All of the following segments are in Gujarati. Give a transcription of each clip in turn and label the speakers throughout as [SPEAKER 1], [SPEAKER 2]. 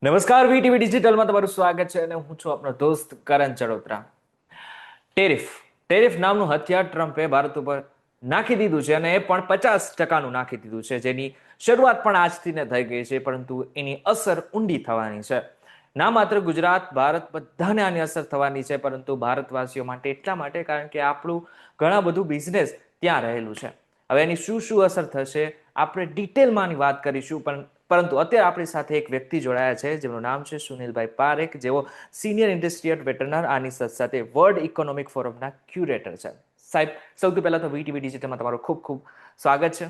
[SPEAKER 1] નમસ્કાર, વીટીવી ડિજિટલમાં તમારું સ્વાગત છે અને હું છું આપનો દોસ્ત કરણ ચડોતરા. ટેરિફ નામનું હથિયાર ટ્રમ્પે ભારત ઉપર નાખી દીધું છે અને એ પણ 50%નું નાખી દીધું છે, જેની શરૂઆત પણ આજથી ને થઈ ગઈ છે, પરંતુ એની અસર ઊંડી થવાની છે. ના માત્ર ગુજરાત, ભારત બધાને આની અસર થવાની છે, પરંતુ ભારતવાસીઓ માટે એટલા માટે કારણ કે આપણું ઘણા બધું બિઝનેસ ત્યાં રહેલું છે. હવે એની શું શું અસર થશે આપણે ડિટેલમાં વાત કરીશું, પરંતુ અત્યારે આપણી સાથે એક વ્યક્તિ જોડાયા છે જેમનું નામ છે સુનિલભાઈ પારેખ, જેઓ સિનિયર ઇન્ડસ્ટ્રીયલ વેટરનર આની સાથે વર્લ્ડ ઇકોનોમિક ફોરમના ક્યુરેટર છે. સાહેબ, સૌથી પહેલા તો વીટીવી ડિજિટલમાં તમારું ખૂબ ખૂબ સ્વાગત છે.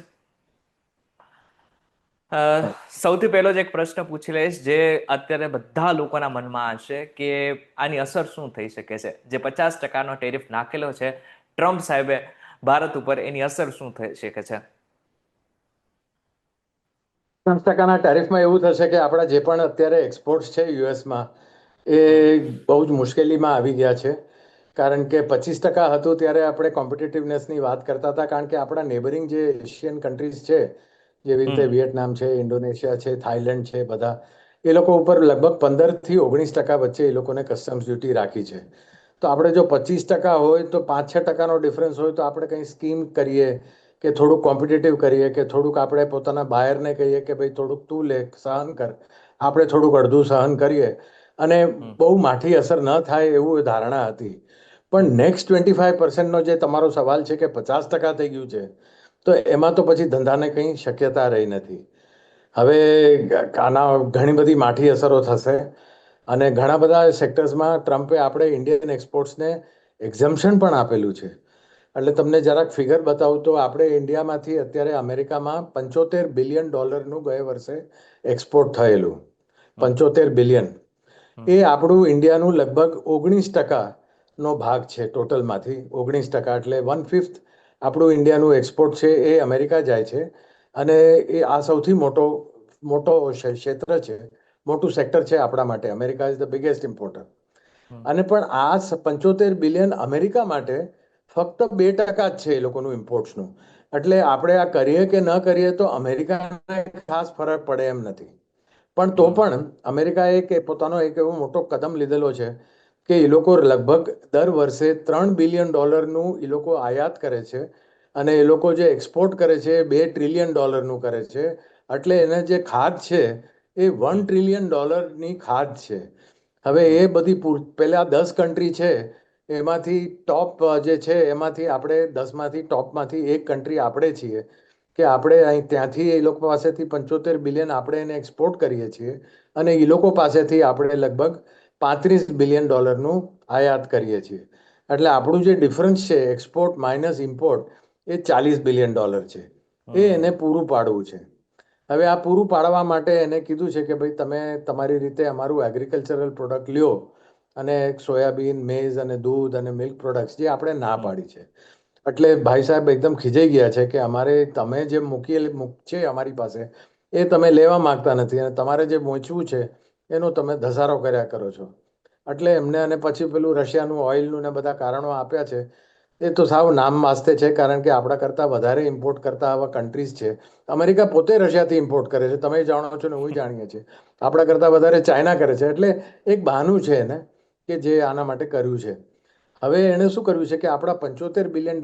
[SPEAKER 1] સૌથી પહેલો જ એક પ્રશ્ન પૂછી લઈશ જે અત્યારે બધા લોકોના મનમાં હશે કે આની અસર શું થઈ શકે છે. જે 50%નો ટેરિફ નાખેલો છે ટ્રમ્પ સાહેબે ભારત ઉપર, એની અસર શું થઈ શકે છે?
[SPEAKER 2] 50%ના ટેરિફમાં એવું થશે કે આપણા જે પણ અત્યારે એક્સપોર્ટ્સ છે યુએસમાં એ બહુ જ મુશ્કેલીમાં આવી ગયા છે. કારણ કે 25% હતું ત્યારે આપણે કોમ્પિટિટિવનેસની વાત કરતા હતા, કારણ કે આપણા નેબરિંગ જે એશિયન કન્ટ્રીઝ છે, જેવી રીતે વિયેટનામ છે, ઇન્ડોનેશિયા છે, થાઈલેન્ડ છે, બધા એ લોકો ઉપર લગભગ 15% થી 19% વચ્ચે એ લોકોને કસ્ટમ્સ ડ્યુટી રાખી છે. તો આપણે જો 25% હોય તો 5-6%નો ડિફરન્સ હોય તો આપણે કંઈ સ્કીમ કરીએ કે થોડુંક કોમ્પિટિટિવ કરીએ, કે થોડુંક આપણે પોતાના બાયરને કહીએ કે ભાઈ થોડુંક તું લે, સહન કર, આપણે થોડુંક અડધું સહન કરીએ અને બહુ માઠી અસર ન થાય એવું ધારણા હતી. પણ નેક્સ્ટ 25%નો જે તમારો સવાલ છે કે 50% થઈ ગયું છે, તો એમાં તો પછી ધંધાને કંઈ શક્યતા રહી નથી. હવે આના ઘણી બધી માઠી અસરો થશે અને ઘણા બધા સેક્ટર્સમાં ટ્રમ્પે આપણે ઇન્ડિયન એક્સપોર્ટ્સને એક્ઝમ્પશન પણ આપેલું છે. એટલે તમને જરાક ફિગર બતાવું તો આપણે ઇન્ડિયામાંથી અત્યારે અમેરિકામાં $75 બિલિયન ગયા વર્ષે એક્સપોર્ટ થયેલું. 75 બિલિયન એ આપણું ઇન્ડિયાનું લગભગ 19%નો ભાગ છે ટોટલમાંથી. 19% એટલે 1/5 આપણું ઇન્ડિયાનું એક્સપોર્ટ છે એ અમેરિકા જાય છે. અને એ આ સૌથી મોટો ક્ષેત્ર છે, મોટું સેક્ટર છે આપણા માટે. America is the biggest importer. અને પણ આ 75 બિલિયન અમેરિકા માટે ફક્ત 2% જ છે એ લોકોનું ઇમ્પોર્ટ્સનું. એટલે આપણે આ કરીએ કે ન કરીએ તો અમેરિકાને ખાસ ફરક પડે એમ નથી. પણ તો પણ અમેરિકાએ પોતાનો એક એવો મોટો કદમ લીધેલો છે કે એ લોકો લગભગ દર વર્ષે $3 બિલિયન એ લોકો આયાત કરે છે અને એ લોકો જે એક્સપોર્ટ કરે છે $2 ટ્રિલિયન કરે છે. એટલે એને જે ખાધ છે એ $1 ટ્રિલિયન ખાધ છે. હવે એ બધી પેલા 10 કન્ટ્રી છે, એમાંથી ટોપ જે છે એમાંથી આપણે 10માંથી ટોપમાંથી એક કન્ટ્રી આપણે છીએ, કે આપણે અહીં ત્યાંથી એ લોકો પાસેથી 75 બિલિયન આપણે એને એક્સપોર્ટ કરીએ છીએ અને એ લોકો પાસેથી આપણે લગભગ $35 બિલિયન આયાત કરીએ છીએ. એટલે આપણું જે ડિફરન્સ છે એક્સપોર્ટ માઇનસ ઇમ્પોર્ટ એ $40 બિલિયન છે. એ એને પૂરું પાડવું છે. હવે આ પૂરું પાડવા માટે એને કીધું છે કે ભાઈ તમે તમારી રીતે અમારું એગ્રીકલ્ચરલ પ્રોડક્ટ લ્યો, અને સોયાબીન, મેઝ અને દૂધ અને મિલ્ક પ્રોડક્ટ્સ જે આપણે ના પાડી છે. એટલે ભાઈ સાહેબ એકદમ ખીજાઈ ગયા છે કે અમારે તમે જે છે અમારી પાસે એ તમે લેવા માંગતા નથી અને તમારે જે પહોંચવું છે એનો તમે ધસારો કર્યા કરો છો. એટલે એમને અને પછી પેલું રશિયાનું ઓઇલનું ને બધા કારણો આપ્યા છે. એ તો સાવ નામ વાસ્તે છે, કારણ કે આપણા કરતાં વધારે ઇમ્પોર્ટ કરતા આવા કન્ટ્રીઝ છે. અમેરિકા પોતે રશિયાથી ઇમ્પોર્ટ કરે છે, તમે જાણો છો ને હું જાણીએ છીએ. આપણા કરતાં વધારે ચાઇના કરે છે. એટલે એક બહાનું છે એને કે જે આના માટે કર્યું છે. હવે એણે શું કર્યું છે કે આપણા $75 બિલિયન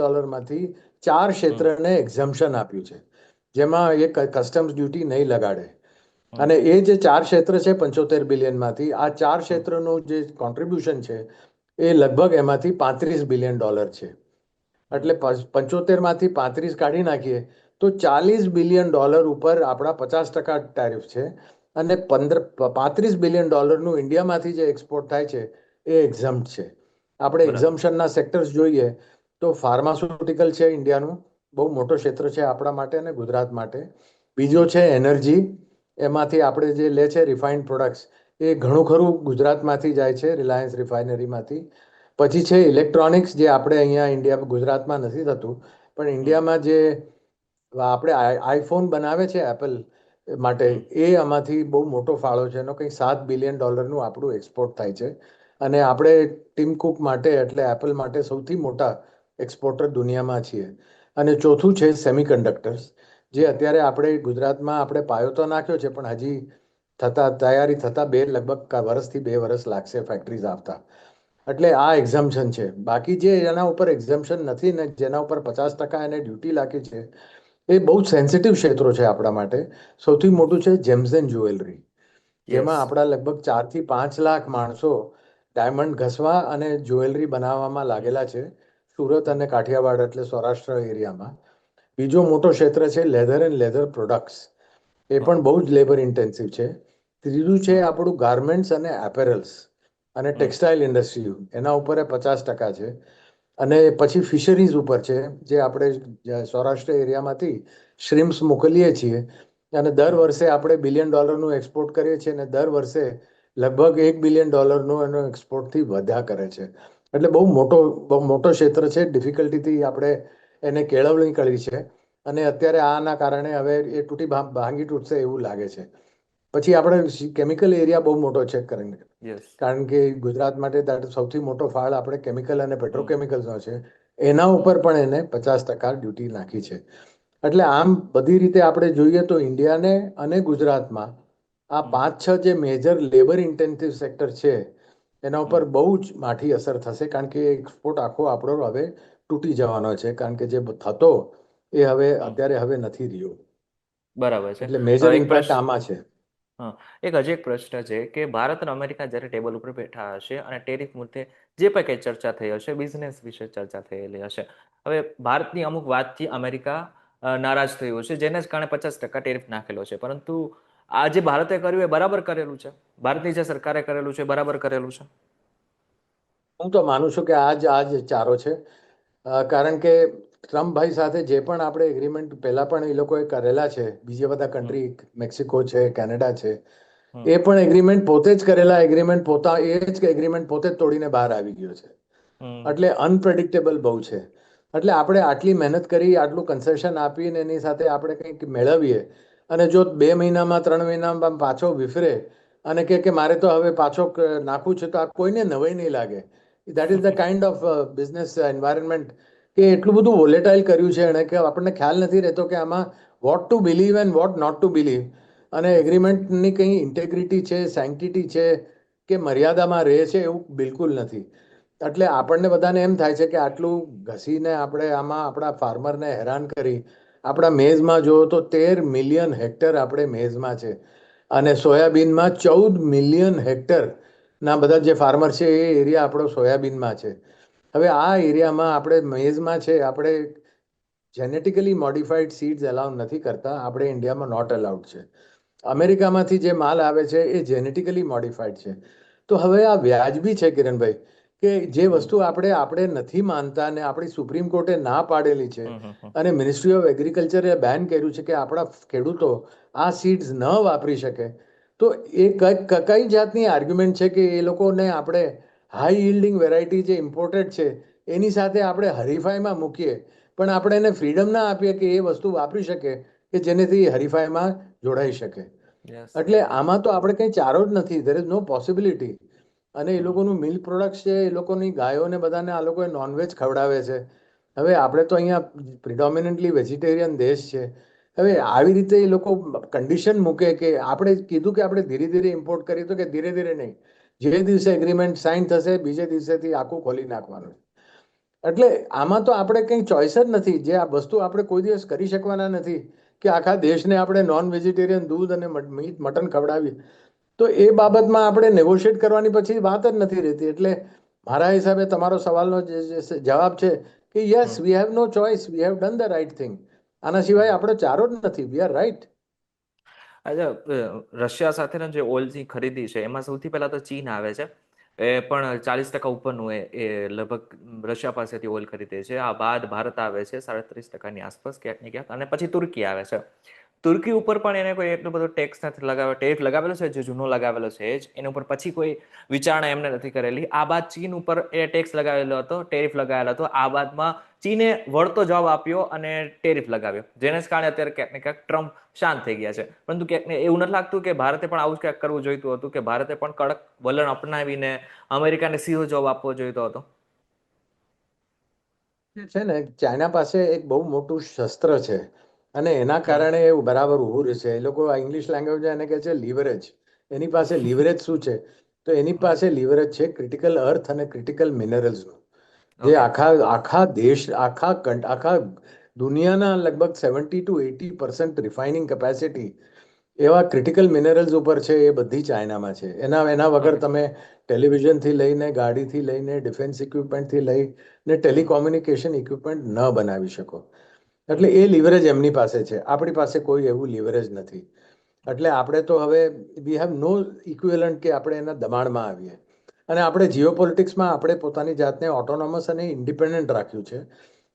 [SPEAKER 2] ચાર ક્ષેત્રને એક્ઝમ્પશન આપ્યું છે, જેમાં એ કસ્ટમ્સ ડ્યુટી નહીં લગાડે. અને એ જે ચાર ક્ષેત્ર છે 75 બિલિયનમાંથી, આ ચાર ક્ષેત્રનું જે કોન્ટ્રીબ્યુશન છે એ લગભગ એમાંથી $35 બિલિયન છે. એટલે 75માંથી 35 કાઢી નાખીએ તો $40 બિલિયન ઉપર આપણા 50% ટેરિફ છે. અને 35 બિલિયન ઇન્ડિયામાંથી જે એક્સપોર્ટ થાય છે એ એક્ઝમ્પ્ટ છે. આપણે
[SPEAKER 1] બરાબર.
[SPEAKER 2] એક્ઝમ્પશનના સેક્ટર્સ જોઈએ તો ફાર્માસ્યુટિકલ છે ઇન્ડિયાનું, બહુ મોટો ક્ષેત્ર છે આપણા માટે અને ગુજરાત માટે. બીજો છે એનર્જી, એમાંથી આપણે જે લે છે રિફાઇન્ડ પ્રોડક્ટ્સ એ ઘણું ખરું ગુજરાતમાંથી જાય છે, રિલાયન્સ રિફાઇનરીમાંથી. પછી છે ઇલેક્ટ્રોનિક્સ, જે આપણે અહીંયા ઇન્ડિયા ગુજરાતમાં નથી થતું, પણ ઇન્ડિયામાં જે આપણે આઈફોન બનાવે છે એપલ માટે, એ આમાંથી બહુ મોટો ફાળો છે. એનો કંઈ $7 બિલિયન આપણું એક્સપોર્ટ થાય છે. અને આપણે ટીમ કુક માટે એટલે એપલ માટે સૌથી મોટા એક્સપોર્ટર દુનિયામાં છીએ. અને ચોથું છે સેમિકન્ડક્ટર્સ, જે અત્યારે આપણે ગુજરાતમાં આપણે પાયો તો નાખ્યો છે પણ હજી તૈયારી થતા લગભગ વર્ષથી 2 વર્ષ લાગશે ફેક્ટરીઝ આવતા. એટલે આ એક્ઝમ્પશન છે. બાકી જે એના ઉપર એક્ઝમ્પશન નથી ને જેના ઉપર 50% એને ડ્યુટી લાગી છે, એ બહુ સેન્સિટિવ ક્ષેત્રો છે આપણા માટે. સૌથી મોટું છે જેમ્સ એન્ડ જ્વેલરી, જેમાં
[SPEAKER 1] યસ.
[SPEAKER 2] આપણા લગભગ 4 થી 5 લાખ માણસો ડાયમંડ ઘસવા અને જ્વેલરી બનાવવામાં લાગેલા છે, સુરત અને કાઠિયાવાડ એટલે સૌરાષ્ટ્ર એરિયામાં. બીજો મોટો ક્ષેત્ર છે લેધર એન્ડ લેધર પ્રોડક્ટ્સ, એ પણ બહુ જ લેબર ઇન્ટેન્સિવ છે. ત્રીજું છે આપણું ગાર્મેન્ટ્સ અને એપેરલ્સ અને ટેક્સટાઇલ ઇન્ડસ્ટ્રી, એના ઉપર 50% છે. અને પછી ફિશરીઝ ઉપર છે, જે આપણે સૌરાષ્ટ્ર એરિયામાંથી શ્રિમ્સ મોકલીએ છીએ અને દર વર્ષે આપણે $1 બિલિયન એક્સપોર્ટ કરીએ છીએ અને દર વર્ષે લગભગ $1 બિલિયન એનો એક્સપોર્ટથી વધ્યા કરે છે. એટલે બહુ મોટો ક્ષેત્ર છે. ડિફિકલ્ટીથી આપણે એને કેળવણી કરી છે અને અત્યારે આના કારણે હવે એ ભાંગી તૂટશે એવું લાગે છે. પછી આપણે કેમિકલ એરિયા બહુ મોટો છે
[SPEAKER 1] યસ.
[SPEAKER 2] કારણ કે ગુજરાત માટે સૌથી મોટો ફાળ આપણે કેમિકલ અને પેટ્રોકેમિકલ્સનો છે. એના ઉપર પણ એને 50% ડ્યુટી નાખી છે. એટલે આમ બધી રીતે આપણે જોઈએ તો ઇન્ડિયાને અને ગુજરાતમાં આ 5-6 જે મેજર લેબર ઇન્ટેન્સિવ સેક્ટર છે, એના ઉપર બહુ જ માઠી અસર થશે, કારણ કે એક્સપોર્ટ આખો આપણો હવે તૂટી જવાનો છે, કારણ કે જે થતો એ અત્યારે નથી રહ્યો.
[SPEAKER 1] બરાબર છે.
[SPEAKER 2] એટલે મેજર
[SPEAKER 1] એક
[SPEAKER 2] ઇમ્પેક્ટ
[SPEAKER 1] પ્રશ્ન
[SPEAKER 2] આમાં છે.
[SPEAKER 1] હા, હજી એક પ્રશ્ન છે કે ભારત અને અમેરિકા જ્યારે ટેબલ ઉપર બેઠા હશે અને ટેરિફ મુદ્દે જે પણ કંઈ ચર્ચા થઈ હશે, બિઝનેસ વિશે ચર્ચા થયેલી હશે. હવે ભારતની અમુક વાતથી અમેરિકા નારાજ થયું છે, જેને જ કારણે 50% ટેરિફ નાખેલો છે. પરંતુ આ જે ભારતે કર્યું એ બરાબર કરેલું છે? ભારતની જે સરકારે કરેલું છે બરાબર કરેલું છે?
[SPEAKER 2] હું તો માનું છું કે આ જ ચારો છે. કારણ કે ટ્રમ્પભાઈ સાથે જે પણ આપણે એગ્રીમેન્ટ પહેલા પણ એ લોકોએ કરેલા છે, બીજા બધા કન્ટ્રી મેક્સિકો છે, કેનેડા છે, એ પણ એગ્રીમેન્ટ પોતે જ કરેલા એગ્રીમેન્ટ એગ્રીમેન્ટ પોતે જ તોડીને બહાર આવી ગયો છે. એટલે અનપ્રેડિક્ટેબલ બહુ છે. એટલે આપણે આટલી મહેનત કરી, આટલું કન્સેશન આપીને એની સાથે આપણે કંઈક મેળવીએ અને જો 2 મહિનામાં 3 મહિનામાં પાછો વિફરે અને કે મારે તો હવે પાછો નાખવું છે, તો આ કોઈને નવાઈ નહીં લાગે. That is the kind of business environment, કે એટલું બધું વોલેટાઇલ કર્યું છે એણે કે આપણને ખ્યાલ નથી રહેતો કે આમાં what to believe and what not to believe. અને એગ્રીમેન્ટની કંઈ ઇન્ટેગ્રિટી છે, સેન્ટિટી છે કે મર્યાદામાં રહે છે એવું બિલકુલ નથી. એટલે આપણને બધાને એમ થાય છે કે આટલું ઘસીને આપણે આમાં આપણા ફાર્મરને હેરાન કરી. આપણા મેઝમાં જુઓ તો 13 મિલિયન હેક્ટર આપણે મેઝમાં છે અને સોયાબીનમાં 14 મિલિયન હેક્ટર ના બધા જે ફાર્મર છે એ એરિયા આપણો સોયાબીનમાં છે. હવે આ એરિયામાં આપણે મેઝમાં છે, આપણે જેનેટિકલી મોડિફાઈડ સીડ્સ એલાઉ નથી કરતા. આપણે ઇન્ડિયામાં નોટ અલાઉડ છે. અમેરિકામાંથી જે માલ આવે છે એ જેનેટિકલી મોડિફાઈડ છે. તો હવે આ વ્યાજબી છે કિરણભાઈ, કે જે વસ્તુ આપણે નથી માનતા અને આપણી સુપ્રીમ કોર્ટે ના પાડેલી છે અને મિનિસ્ટ્રી ઓફ એગ્રીકલ્ચરે બેન કર્યું છે કે આપણા ખેડૂતો આ સીડ્સ ન વાપરી શકે, તો એ કઈ જાતની આર્ગ્યુમેન્ટ છે કે એ લોકોને આપણે હાઈ yielding વેરાયટી જે ઇમ્પોર્ટેડ છે એની સાથે આપણે હરીફાઈમાં મૂકીએ, પણ આપણે એને ફ્રીડમ ના આપીએ કે એ વસ્તુ વાપરી શકે કે જેનેથી હરીફાઈમાં જોડાઈ શકે.
[SPEAKER 1] યસ.
[SPEAKER 2] એટલે આમાં તો આપણે કંઈ ચારો જ નથી. There is no possibility. અને એ લોકોનું મિલ્ક પ્રોડક્ટ્સ છે, એ લોકોની ગાયોને બધાને આ લોકોએ નોનવેજ ખવડાવે છે. હવે આપણે તો અહીંયા પ્રિડોમિનન્ટલી વેજીટેરિયન દેશ છે. હવે
[SPEAKER 1] યસ.
[SPEAKER 2] આવી રીતે એ લોકો કન્ડિશન મૂકે કે આપણે કીધું કે આપણે ધીરે ધીરે ઇમ્પોર્ટ કરીએ, તો કે ધીરે ધીરે નહીં, જે દિવસે એગ્રીમેન્ટ સાઇન થશે બીજે દિવસેથી આખું ખોલી નાખવાનું. એટલે આમાં તો આપણે કંઈ ચોઈસ જ નથી. જે આ વસ્તુ આપણે કોઈ દિવસ કરી શકવાના નથી કે આખા દેશને આપણે નોન વેજીટેરિયન દૂધ અને મીટ મટન ખવડાવીએ, તો એ બાબતમાં આપણે નેગોશિએટ કરવાની પછી વાત જ નથી રહેતી. એટલે મારા હિસાબે તમારો સવાલનો જે જવાબ છે કે yes, we have no choice, we have done the right thing. આના સિવાય આપણો ચારો જ નથી. We are right.
[SPEAKER 1] અચ્છા, રશિયા સાથેના જે ઓઇલની ખરીદી છે એમાં સૌથી પહેલા તો ચીન આવે છે. એ પણ 40% ઉપરનું એ લગભગ રશિયા પાસેથી ઓઇલ ખરીદે છે. આ બાદ ભારત આવે છે 37%ની આસપાસ ક્યાંક ને ક્યાંક, અને પછી તુર્કી આવે છે. તુર્કી ઉપર પણ એને કોઈ એટલો બધો ટેક્સ નથી લગાવ્યો. ટેરિફ લગાવેલો છે, જે જૂનો લગાવેલો છે જ એના ઉપર પછી કોઈ વિચારણા એમને નથી કરેલી. આ બાદ ચીન ઉપર એ ટેક્સ લગાવેલો હતો, ટેરિફ લગાવેલો હતો. આ બાદમાં ચીને વળતો જવાબ આપ્યો અને ટેરિફ લગાવ્યો, જેને જ કારણે અત્યારે ક્યાંક ને ક્યાંક ટ્રમ્પ શાંત થઈ ગયા છે. પરંતુ ક્યાંક એવું નથી લાગતું કે ભારતે પણ આવું જ ક્યાંક કરવું જોઈતું હતું, કે ભારતે પણ કડક વલણ અપનાવીને અમેરિકાને સીધો જવાબ આપવો જોઈતો હતો?
[SPEAKER 2] છે ને, ચાઇના પાસે એક બહુ મોટું શસ્ત્ર છે અને એના કારણે એવું બરાબર ઊભું રહેશે. એ લોકો ઇંગ્લિશ લેંગ્વેજ એને કહે છે લીવરેજ. એની પાસે લીવરેજ શું છે? તો એની પાસે લીવરેજ છે ક્રિટિકલ અર્થ અને ક્રિટિકલ મિનરલ્સનું, જે
[SPEAKER 1] ઓકે.
[SPEAKER 2] આખા દેશ, આખા દુનિયાના લગભગ 70 to 80% રિફાઇનિંગ કેપેસિટી એવા ક્રિટિકલ મિનરલ્સ ઉપર છે. એ બધી ચાઇનામાં છે. એના વગર
[SPEAKER 1] ઓકે.
[SPEAKER 2] તમે ટેલિવિઝનથી લઈને, ગાડીથી લઈને, ડિફેન્સ ઇક્વિપમેન્ટથી લઈને ટેલિકોમ્યુનિકેશન ઇક્વિપમેન્ટ ન બનાવી શકો. એટલે એ લીવરેજ એમની પાસે છે. આપણી પાસે કોઈ એવું લીવરેજ નથી. એટલે આપણે તો હવે વી હેવ નો ઇક્વિવેલન્ટ કે આપણે એના દબાણમાં આવીએ. અને આપણે જીઓપોલિટિક્સમાં આપણે પોતાની જાતને ઓટોનોમસ અને ઇન્ડિપેન્ડન્ટ રાખ્યું છે.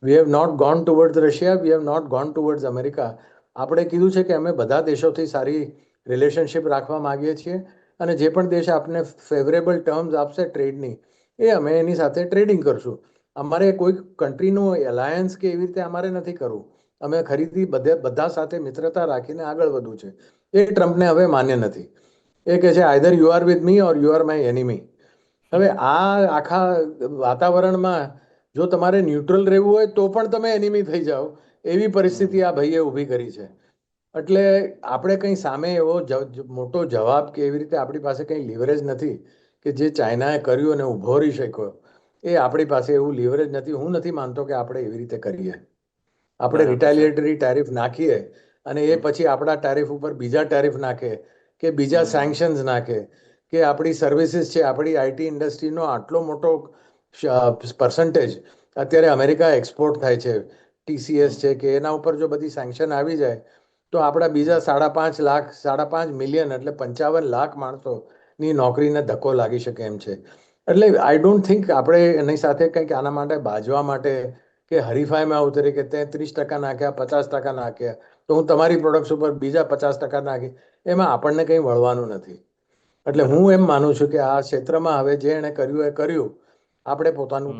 [SPEAKER 2] We have not gone towards Russia, we have not gone towards America. આપણે કીધું છે કે અમે બધા દેશોથી સારી રિલેશનશિપ રાખવા માંગીએ છીએ, અને જે પણ દેશ આપને ફેવરેબલ ટર્મ્સ આપશે ટ્રેડની, એ અમે એની સાથે ટ્રેડિંગ કરશું. અમારે કોઈ કન્ટ્રીનું એલાયન્સ કે એવી રીતે અમારે નથી કરવું. અમે ખરીદી બધા સાથે મિત્રતા રાખીને આગળ વધવું છે. એ ટ્રમ્પને હવે માન્ય નથી. એ કહે છે either you are with me or you are my enemy. હવે આ આખા વાતાવરણમાં જો તમારે ન્યુટ્રલ રહેવું હોય તો પણ તમે એનિમી થઈ જાઓ, એવી પરિસ્થિતિ આ ભાઈએ ઊભી કરી છે. એટલે આપણે કંઈ સામે એવો મોટો જવાબ કે એવી રીતે આપણી પાસે કંઈ લીવરેજ નથી કે જે ચાઇનાએ કર્યું અને ઊભો રહી શક્યો. એ આપણી પાસે એવું લીવરેજ નથી. હું નથી માનતો કે આપણે એવી રીતે કરીએ. આપણે
[SPEAKER 1] બરાબર છે.
[SPEAKER 2] રિટાલિએટરી ટેરિફ નાખીએ અને એ પછી આપણા ટેરિફ ઉપર બીજા ટેરિફ નાખે, કે બીજા સેન્કશન્સ નાખે, કે આપણી સર્વિસીસ છે, આપણી આઈટી ઇન્ડસ્ટ્રીનો આટલો મોટો પર્સન્ટેજ અત્યારે અમેરિકા એક્સપોર્ટ થાય છે, ટીસીએસ છે, કે એના ઉપર જો બધી સેન્કશન આવી જાય તો આપણા બીજા 5.5 લાખ, 5.5 મિલિયન એટલે 55 લાખ માણસોની નોકરીને ધક્કો લાગી શકે એમ છે. એટલે આઈ ડોન્ટ થિંક આપણે એની સાથે કંઈક આના માટે બાજવા માટે કે હરીફાઈમાં ઉતરી કે તે 30% નાખ્યા, 50% નાખ્યા તો હું તમારી પ્રોડક્ટ્સ ઉપર બીજા 50% નાખી, એમાં આપણને કંઈ વળવાનું નથી. એટલે હું
[SPEAKER 1] બરાબર
[SPEAKER 2] એમ
[SPEAKER 1] છે.
[SPEAKER 2] માનું છું કે આ ક્ષેત્રમાં હવે જે એણે કર્યું એ કર્યું. આપણે પોતાનું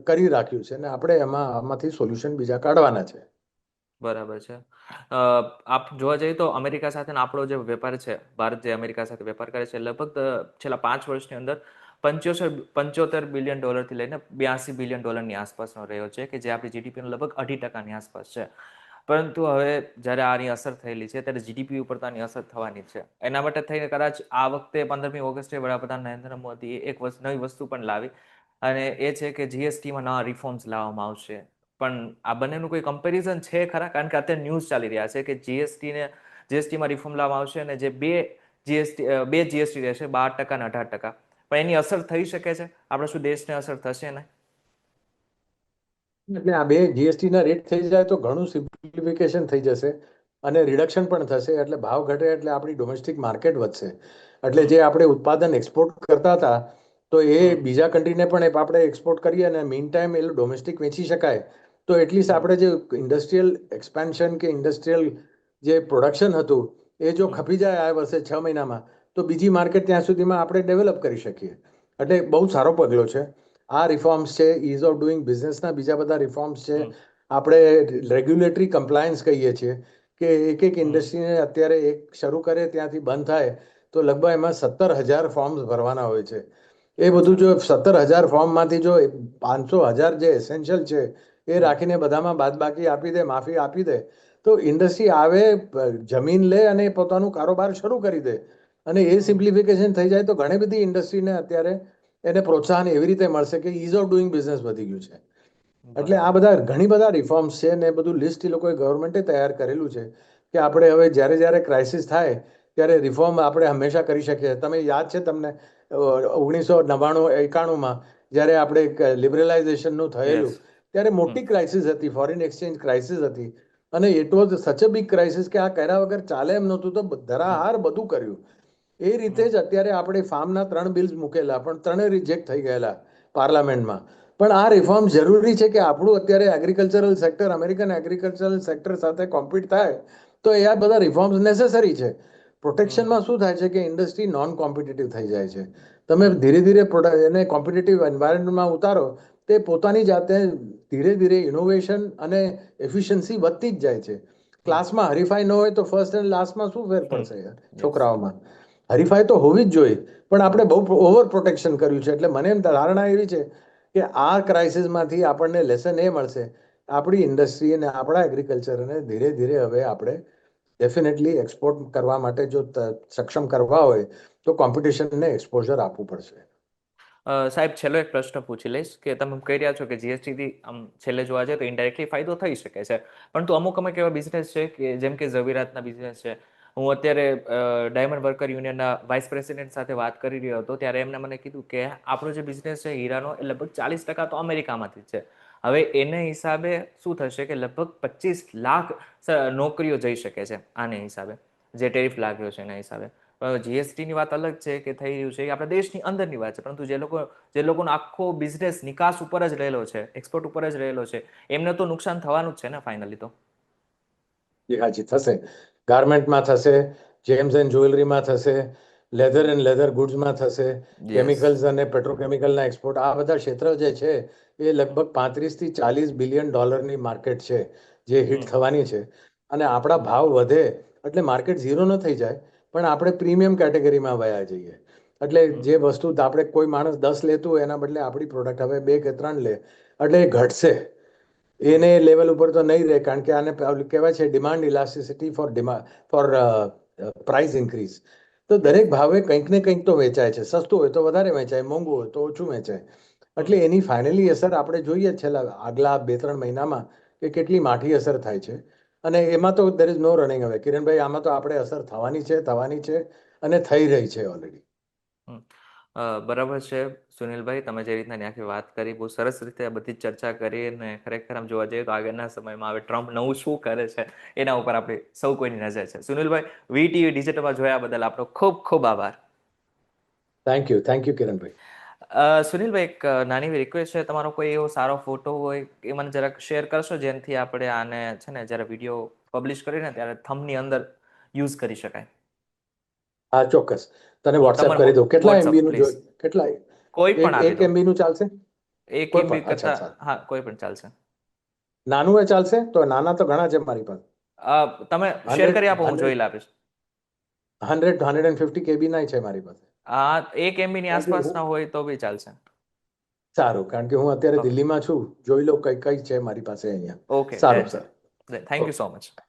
[SPEAKER 2] કરી રાખ્યું છે ને આપણે આમાંથી સોલ્યુશન બીજા કાઢવાના છે.
[SPEAKER 1] બરાબર છે. આપ જોવા જઈએ તો અમેરિકા સાથેનો આપણો જે વેપાર છે, ભારત જે અમેરિકા સાથે વેપાર કરે છે, લગભગ છેલ્લા 5 વર્ષની અંદર 75 બિલિયન થી લઈને 82 બિલિયન ડોલરની આસપાસનો રહ્યો છે, કે જે આપણી જીડીપીનો લગભગ 2.5%ની આસપાસ છે. પરંતુ હવે જ્યારે આની અસર થયેલી છે ત્યારે જીડીપી ઉપર તો આની અસર થવાની જ છે. એના માટે થઈને કદાચ આ વખતે 15મી ઓગસ્ટે વડાપ્રધાન નરેન્દ્ર મોદીએ એક નવી વસ્તુ પણ લાવી, અને એ છે કે જીએસટીમાં નવા રિફોર્મ્સ લાવવામાં આવશે. પણ આ બંનેનું કોઈ કમ્પેરિઝન છે ખરા? કારણ કે અત્યારે ન્યૂઝ ચાલી રહ્યા છે કે જીએસટીમાં રિફોર્મ લાવવામાં આવશે, અને જે બે જીએસટી રહેશે, 12% અને 18%. પણ એની અસર થઈ શકે છે? આપણે શું દેશને અસર થશે ને?
[SPEAKER 2] એટલે આ બે જીએસટીના રેટ થઈ જાય તો ઘણું સિમ્પ્લિફિકેશન થઈ જશે અને રિડક્શન પણ થશે. એટલે ભાવ ઘટે એટલે આપણી ડોમેસ્ટિક માર્કેટ વધશે. એટલે જે આપણે ઉત્પાદન એક્સપોર્ટ કરતા હતા તો એ બીજા કન્ટ્રીને પણ આપણે એક્સપોર્ટ કરીએ અને મીન ટાઈમ એ ડોમેસ્ટિક વેચી શકાય. તો એટલીસ્ટ આપણે જે ઇન્ડસ્ટ્રીયલ એક્સપાન્શન કે ઇન્ડસ્ટ્રીયલ જે પ્રોડક્શન હતું એ જો ખપી જાય આ વર્ષે 6 મહિનામાં, તો બીજી માર્કેટ ત્યાં સુધીમાં આપણે ડેવલપ કરી શકીએ. એટલે બહુ સારો પગલો છે. આ રિફોર્મ્સ છે, ઇઝ ઓફ ડુઈંગ બિઝનેસના બીજા બધા રિફોર્મ્સ છે. આપણે રેગ્યુલેટરી કમ્પ્લાયન્સ કહીએ છીએ કે એક ઇન્ડસ્ટ્રીને અત્યારે એક શરૂ કરે ત્યાંથી બંધ થાય તો લગભગ એમાં 17,000 ફોર્મ્સ ભરવાના હોય છે. એ બધું
[SPEAKER 1] અચ્છા.
[SPEAKER 2] જો 17,000 ફોર્મમાંથી જો 500,000 જે એસેન્શિયલ છે એ રાખીને બધામાં બાદબાકી આપી દે, માફી આપી દે, તો ઇન્ડસ્ટ્રી આવે, જમીન લે અને પોતાનું કારોબાર શરૂ કરી દે. અને એ સિમ્પ્લિફિકેશન થઈ જાય તો ઘણી બધી ઇન્ડસ્ટ્રીને અત્યારે એને પ્રોત્સાહન એવી રીતે મળશે કે ઇઝ ઓફ ડુઈંગ બિઝનેસ વધી ગયું છે. એટલે આ
[SPEAKER 1] બરાબર.
[SPEAKER 2] બધા ઘણી બધા રિફોર્મ્સ છે ને બધું લિસ્ટ એ લોકોએ ગવર્મેન્ટે તૈયાર કરેલું છે કે આપણે હવે જ્યારે જ્યારે ક્રાઇસિસ થાય ત્યારે રિફોર્મ આપણે હંમેશા કરી શકીએ. તમે યાદ છે તમને 1991 જ્યારે આપણે લિબરલાઇઝેશનનું થયેલું
[SPEAKER 1] યસ.
[SPEAKER 2] ત્યારે મોટી ક્રાઇસિસ હતી, ફોરેન એક્સચેન્જ ક્રાઇસિસ હતી. અને ઇટ વોઝ સચ અ બિગ ક્રાઇસિસ કે આ કર્યા વગર ચાલે એમ નહોતું, તો ધરાહાર બધું કર્યું. એ રીતે જ અત્યારે આપણે ફાર્મના 3 બિલ્સ મૂકેલા પણ ત્રણે રિજેક્ટ થઈ ગયેલા પાર્લામેન્ટમાં. પણ આ રિફોર્મ જરૂરી છે કે આપણું અત્યારે agricultural sector American agricultural sector સાથે કોમ્પિટ થાય તો એ આ બધા રિફોર્મ્સ નેસેસરી છે. પ્રોટેક્શનમાં શું થાય છે કે ઇન્ડસ્ટ્રી નોન કોમ્પિટિટિવ થઈ જાય છે. તમે ધીરે ધીરે એને કોમ્પિટિટિવ એન્વાયરમેન્ટમાં ઉતારો તે પોતાની જાતે ધીરે ધીરે ઇનોવેશન અને એફિશિયન્સી વધતી જ જાય છે. ક્લાસમાં હરીફાઈ ન હોય તો ફર્સ્ટ એન્ડ લાસ્ટમાં શું ફેર પડશે યાર
[SPEAKER 1] યસ.
[SPEAKER 2] છોકરાઓમાં? હરીફાઈ તો હોવી જ જોઈએ. પણ આપણે બહુ ઓવર પ્રોટેક્શન કર્યું છે. એટલે મને એમ ધારણા એવી છે કે આ ક્રાઇસિસમાંથી આપણને લેસન એ મળશે, આપણી ઇન્ડસ્ટ્રી અને આપણા એગ્રીકલ્ચરને ધીરે ધીરે હવે આપણે ડેફિનેટલી એક્સપોર્ટ કરવા માટે જો સક્ષમ કરવા હોય તો કોમ્પિટિશનને એક્સપોઝર આપવું પડશે.
[SPEAKER 1] સાહેબ છેલ્લો એક પ્રશ્ન પૂછી લઈશ કે તમે કહી રહ્યા છો કે જીએસટી થી આમ છેલ્લે જોવા જાય તો ઇનડાયરેક્ટલી ફાયદો થઈ શકે છે, પરંતુ અમુક એવા બિઝનેસ છે કે જેમ કે ઝવેરાતના બિઝનેસ છે. હું અત્યારે ડાયમંડ વર્કર યુનિયનના વાઇસ પ્રેસિડેન્ટ સાથે વાત કરી રહ્યો હતો, ત્યારે એમને મને કીધું કે આપણો જે બિઝનેસ છે હીરાનો એ લગભગ 40% તો અમેરિકામાંથી જ છે. હવે એને હિસાબે શું થશે કે લગભગ 25 લાખ નોકરીઓ જઈ શકે છે આને હિસાબે, જે ટેરિફ લાગ્યો છે એના હિસાબે. જીએસટી ની વાત અલગ છે કે થઈ રહ્યું છે, એ આપણા દેશની અંદરની વાત છે, પરંતુ જે લોકોનો આખો બિઝનેસ નિકાસ ઉપર જ રહેલો છે, એક્સપોર્ટ ઉપર જ રહેલો છે, એમને તો નુકસાન થવાનું જ છે ને ફાઇનલી તો.
[SPEAKER 2] હાજી થશે. ગાર્મેન્ટમાં થશે, જેમ્સ એન્ડ જ્વેલરીમાં થશે, લેધર એન્ડ લેધર ગુડ્સમાં થશે, કેમિકલ્સ અને પેટ્રોકેમિકલના એક્સપોર્ટ, આ બધા ક્ષેત્ર જે છે એ લગભગ 35 થી 40 બિલિયન ડોલરની માર્કેટ છે જે હિટ થવાની છે. અને આપણા ભાવ વધે એટલે માર્કેટ ઝીરો ન થઈ જાય, પણ આપણે પ્રીમિયમ કેટેગરીમાં વયા જઈએ. એટલે જે વસ્તુ આપણે કોઈ માણસ 10 લેતું હોય એના બદલે આપણી પ્રોડક્ટ હવે 2 કે 3 લે એટલે એ ઘટશે. એને લેવલ ઉપર તો નહીં રહે, કારણ કે આને કહેવાય છે demand elasticity for price increase. તો દરેક ભાવે કંઈક ને કંઈક તો વેચાય છે. સસ્તું હોય તો વધારે વેચાય, મોંઘું હોય તો ઓછું વેચાય. એટલે એની ફાઇનલી અસર આપણે જોઈએ છેલ્લા આગલા 2-3 મહિનામાં કે કેટલી માઠી અસર થાય છે. અને એમાં તો દેર ઇઝ નો રનિંગ હવે કિરણભાઈ, આમાં તો આપણે અસર થવાની છે અને થઈ રહી છે ઓલરેડી.
[SPEAKER 1] બરાબર છે સુનિલભાઈ, તમે જે રીતના આખી વાત કરી, બહુ સરસ રીતે આ બધી ચર્ચા કરી, અને ખરેખર આમ જોવા જઈએ તો આગળના સમયમાં હવે ટ્રમ્પ નવું શું કરે છે એના ઉપર આપણી સૌ કોઈની નજર છે. સુનિલભાઈ, વીટીવી ડિજિટલમાં જોયા બદલ આપણો ખૂબ ખૂબ આભાર.
[SPEAKER 2] Thank you Kiranbhai.
[SPEAKER 1] સુનિલભાઈ, એક નાની એવી રિક્વેસ્ટ છે, તમારો કોઈ એવો સારો ફોટો હોય એ મને જરાક શેર કરશો, જેનાથી આપણે આને છે ને જ્યારે વિડીયો પબ્લિશ કરીને ત્યારે થંબની અંદર યુઝ કરી શકાય.
[SPEAKER 2] હા ચોક્કસ, તને વોટ્સએપ
[SPEAKER 1] તમારો
[SPEAKER 2] કરી દઉં. કેટલા
[SPEAKER 1] WhatsApp
[SPEAKER 2] એમબી નું
[SPEAKER 1] પ્લીઝ.
[SPEAKER 2] કેટલા?
[SPEAKER 1] કોઈ પણ આપી
[SPEAKER 2] એક
[SPEAKER 1] દો.
[SPEAKER 2] એમબી નું ચાલશે?
[SPEAKER 1] 1
[SPEAKER 2] કોઈ
[SPEAKER 1] MB
[SPEAKER 2] પણ, અચ્છા
[SPEAKER 1] કરતા,
[SPEAKER 2] ચાલ.
[SPEAKER 1] હા કોઈ પણ ચાલશે.
[SPEAKER 2] નાનું એ ચાલશે? તો નાના તો ઘણા છે મારી પાસે.
[SPEAKER 1] તમે શેર કરી
[SPEAKER 2] 100
[SPEAKER 1] આપો, હું જોઈ આપીશ.
[SPEAKER 2] 150 કેબી ના છે મારી પાસે.
[SPEAKER 1] 1 MB ની
[SPEAKER 2] કારણ કે
[SPEAKER 1] આસપાસના હોય તો બી ચાલશે.
[SPEAKER 2] સારું, કારણ કે હું અત્યારે
[SPEAKER 1] ઓકે
[SPEAKER 2] દિલ્હીમાં છું, જોઈ લો કઈ કઈ છે મારી પાસે અહીંયા.
[SPEAKER 1] ઓકે,
[SPEAKER 2] સારું
[SPEAKER 1] that's
[SPEAKER 2] sir.
[SPEAKER 1] It. Thank you so much.